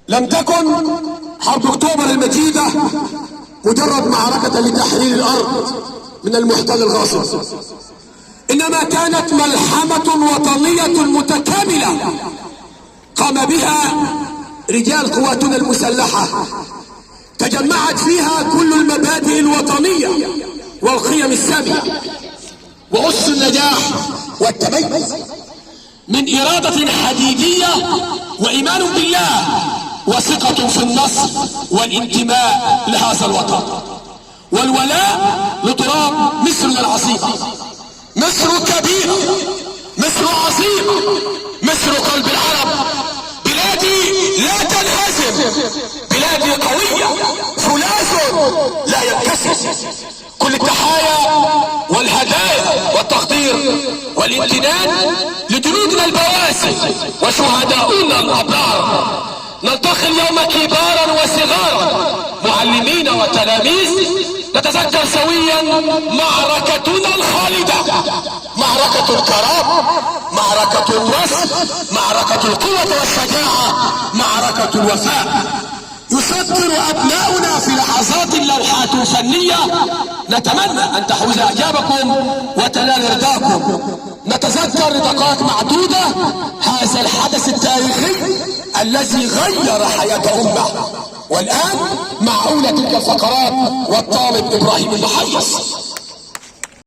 لم تكن حرب اكتوبر المجيدة مجرد معركة لتحرير الارض من المحتل الغاصب، انما كانت ملحمة وطنية متكاملة قام بها رجال قواتنا المسلحة، تجمعت فيها كل المبادئ الوطنية والقيم السامية وأس النجاح والتميز من إرادة حديدية وإيمان بالله وثقة في النصر والانتماء لهذا الوطن والولاء لتراب مصر العظيمة. مصر كبيرة، مصر عظيمة، مصر قلب العرب، بلادي لا تنهزم، بلادي قوية، فولاذ لا ينكسر. كل التحايا والهدايا والتقدير والامتنان لجنودنا البواسل وشهداؤنا الابرار. نلتقي اليوم كبارا وصغارا، معلمين وتلاميذ، نتذكر سويا معركتنا الخالدة، معركة الكرامة، معركة النصر، معركة القوة والشجاعة، معركة الوفاء. يسطر أبناؤنا في لحظات اللوحات الفنية نتمنى أن تحوز إعجابكم وتنال رضاكم. نتذكر لدقائق معدودة هذا الحدث التاريخي الذي غير حياة أمة. والآن مع أولى تلك الفقرات والطالب إبراهيم المحيص.